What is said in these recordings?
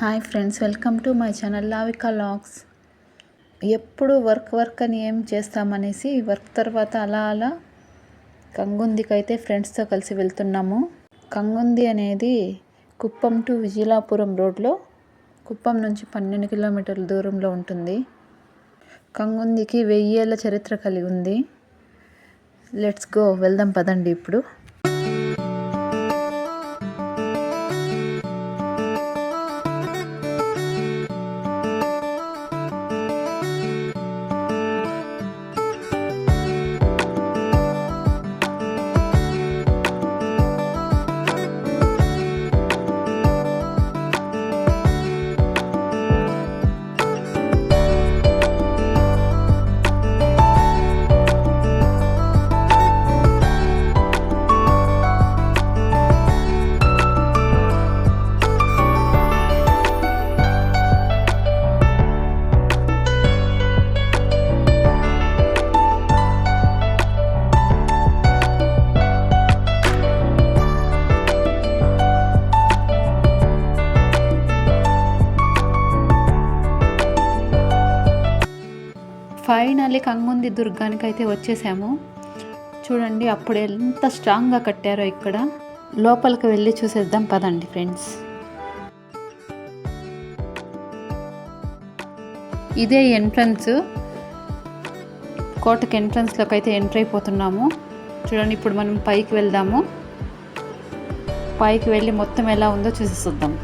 Hi friends, welcome to my channel Lavika logs. ఎప్పుడు work అని ఏం చేస్తామనేసి వర్క్ తర్వాత అలా కంగుందికి అయితే ఫ్రెండ్స్తో కలిసి వెళ్తున్నాము. కంగుంది అనేది కుప్పం టు విజయలాపురం రోడ్లో, కుప్పం నుంచి 12 కిలోమీటర్ల దూరంలో ఉంటుంది. కంగుందికి 1000 ఏళ్ల చరిత్ర కలిగి ఉంది. లెట్స్ గో, వెళ్దాం పదండి. ఇప్పుడు ఫైనల్లీ కంగుంది దుర్గానికి అయితే వచ్చేసాము. చూడండి అప్పుడు ఎంత స్ట్రాంగ్గా కట్టారో. ఇక్కడ లోపలికి వెళ్ళి చూసేద్దాం పదండి ఫ్రెండ్స్. ఇదే ఎంట్రన్స్, కోటకి ఎంట్రన్స్లోకి అయితే ఎంటర్ అయిపోతున్నాము. చూడండి, ఇప్పుడు మనం పైకి వెళ్దాము. పైకి వెళ్ళి మొత్తం ఎలా ఉందో చూసేద్దాం.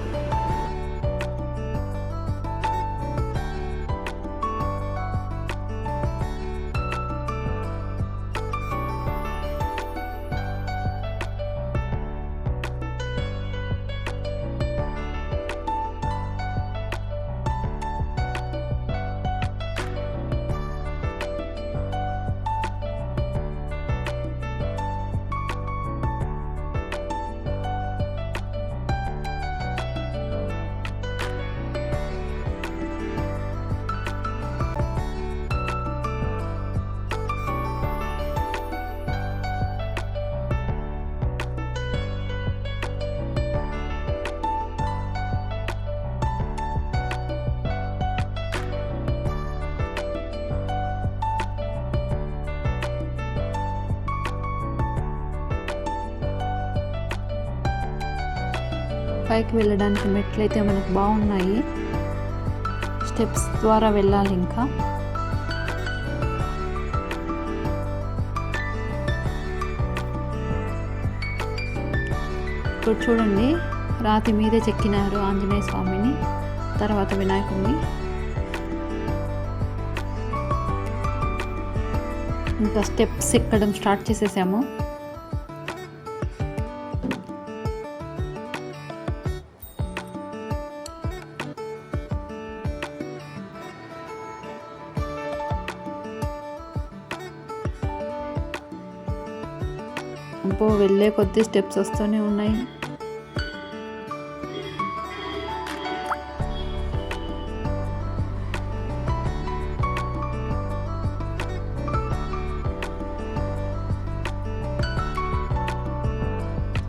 పైకి వెళ్ళడానికి మెట్లు అయితే మనకు బాగున్నాయి. స్టెప్స్ ద్వారా వెళ్ళాలి. ఇంకా ఇప్పుడు చూడండి, రాతి మీదే చెక్కినారు ఆంజనేయ స్వామిని, తర్వాత వినాయకుడిని. ఇంకా స్టెప్స్ ఎక్కడం స్టార్ట్ చేసేసాము. వెళ్ళే కొద్ది స్టెప్స్ వస్తూనే ఉన్నాయి.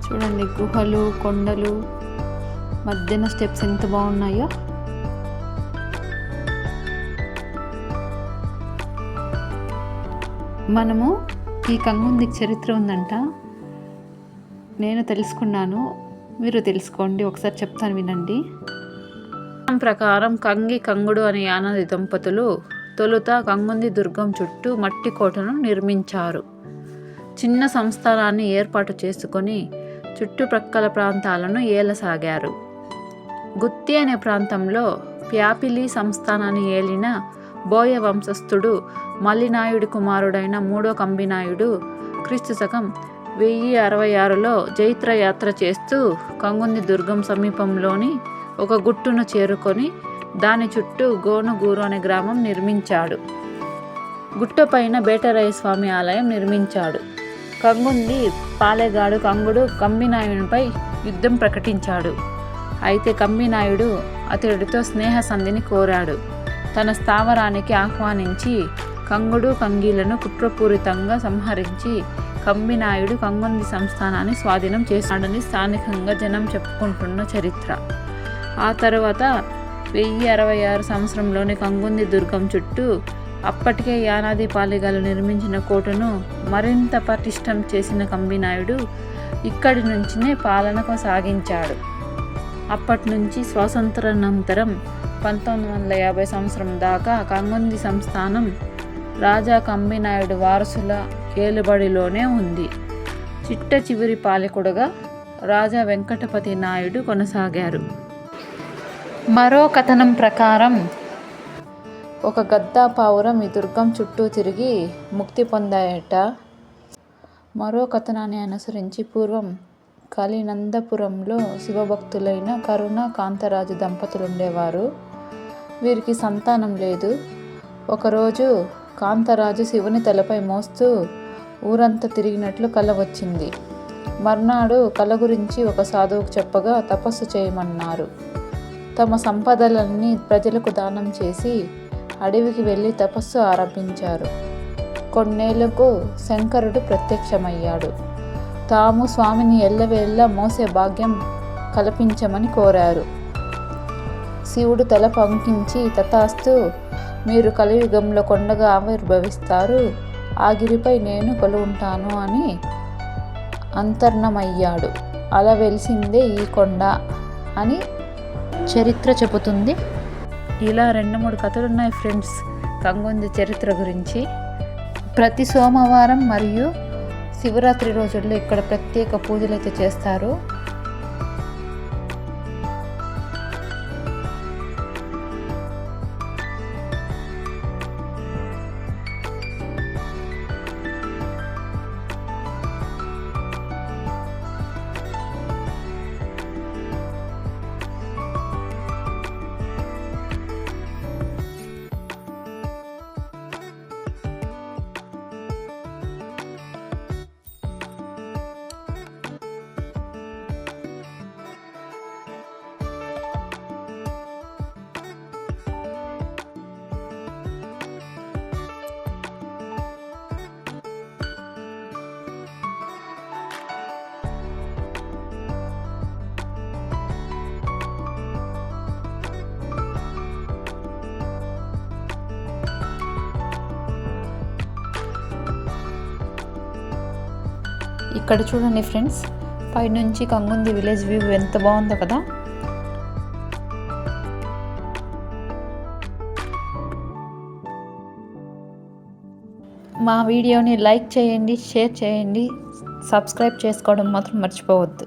చూడండి, గుహలు, కొండలు మధ్యన స్టెప్స్ ఎంత బాగున్నాయో. మనము ఈ కంగుందికి చరిత్ర ఉందంట. నేను తెలుసుకున్నాను, మీరు తెలుసుకోండి. ఒకసారి చెప్తాను, వినండి. ప్రకారం కంగుడు అనే యానాది దంపతులు తొలుత కంగుంది దుర్గం చుట్టూ మట్టి కోటను నిర్మించారు. చిన్న సంస్థానాన్ని ఏర్పాటు చేసుకొని చుట్టుప్రక్కల ప్రాంతాలను ఏలసాగారు. గుత్తి అనే ప్రాంతంలో ప్యాపిలి సంస్థానాన్ని ఏలిన బోయ వంశస్థుడు మల్లినాయుడి కుమారుడైన 3వ కంబినాయుడు క్రీస్తుశకం 1066లో జైత్ర యాత్ర చేస్తూ కంగుంది దుర్గం సమీపంలోని ఒక గుట్టును చేరుకొని దాని చుట్టూ గోనుగూరు అనే గ్రామం నిర్మించాడు. గుట్టపైన బేటరాయ స్వామి ఆలయం నిర్మించాడు. కంగుంది పాలెగాడు కంగుడు కంబినాయునిపై యుద్ధం ప్రకటించాడు. అయితే కంబినాయుడు అతడితో స్నేహ సంధిని కోరాడు. తన స్థావరానికి ఆహ్వానించి కంగుడు కంగీలను కుట్రపూరితంగా సంహరించి కంబినాయుడు కంగుంది సంస్థానాన్ని స్వాధీనం చేశాడని స్థానికంగా జనం చెప్పుకుంటున్న చరిత్ర. ఆ తర్వాత 1066 సంవత్సరంలోని కంగుంది దుర్గం చుట్టూ అప్పటికే యానాది పాలిగాలు నిర్మించిన కోటను మరింత పటిష్టం చేసిన కంబినాయుడు ఇక్కడి నుంచినే పాలన సాగించాడు. అప్పటి నుంచి స్వాతంత్రానంతరం 1950 సంవత్సరం దాకా కంగుంది సంస్థానం రాజా కంబినాయుడు వారసుల ఏలుబడిలోనే ఉంది. చిట్ట చివరి పాలకుడుగా రాజా వెంకటపతి నాయుడు కొనసాగారు. మరో కథనం ప్రకారం ఒక గద్దా పావురం ఈ దుర్గం చుట్టూ తిరిగి ముక్తి పొందాయట. మరో కథనాన్ని అనుసరించి పూర్వం కలినందపురంలో శివభక్తులైన కరుణ కాంతరాజు దంపతులుండేవారు. వీరికి సంతానం లేదు. ఒకరోజు కాంతరాజు శివుని తలపై మోస్తూ ఊరంతా తిరిగినట్లు కల వచ్చింది. మర్నాడు కల గురించి ఒక సాధువుకు చెప్పగా తపస్సు చేయమన్నారు. తమ సంపదలన్నీ ప్రజలకు దానం చేసి అడవికి వెళ్ళి తపస్సు ఆరంభించారు. కొన్నేళ్లకు శంకరుడు ప్రత్యక్షమయ్యాడు. తాము స్వామిని ఎల్లవేళ్ళ మోసే భాగ్యం కల్పించమని కోరారు. శివుడు తల పంకించి తథాస్తు, మీరు కలియుగంలో కొండగా ఆవిర్భవిస్తారు, ఆ గిరిపై నేను కొలువుంటాను అని అంతర్నమయ్యాడు. అలా వెలిసిందే ఈ కొండ అని చరిత్ర చెబుతుంది. ఇలా 2-3 కథలున్నాయి ఫ్రెండ్స్ కంగుంది చరిత్ర గురించి. ప్రతి సోమవారం మరియు శివరాత్రి రోజుల్లో ఇక్కడ ప్రత్యేక పూజలు అయితే చేస్తారు. ఇక్కడ చూడండి ఫ్రెండ్స్, పైనుంచి కంగుంది విలేజ్ వ్యూ ఎంత బాగుందో కదా. మా వీడియోని లైక్ చేయండి, షేర్ చేయండి, సబ్స్క్రైబ్ చేసుకోవడం మాత్రం మర్చిపోవద్దు.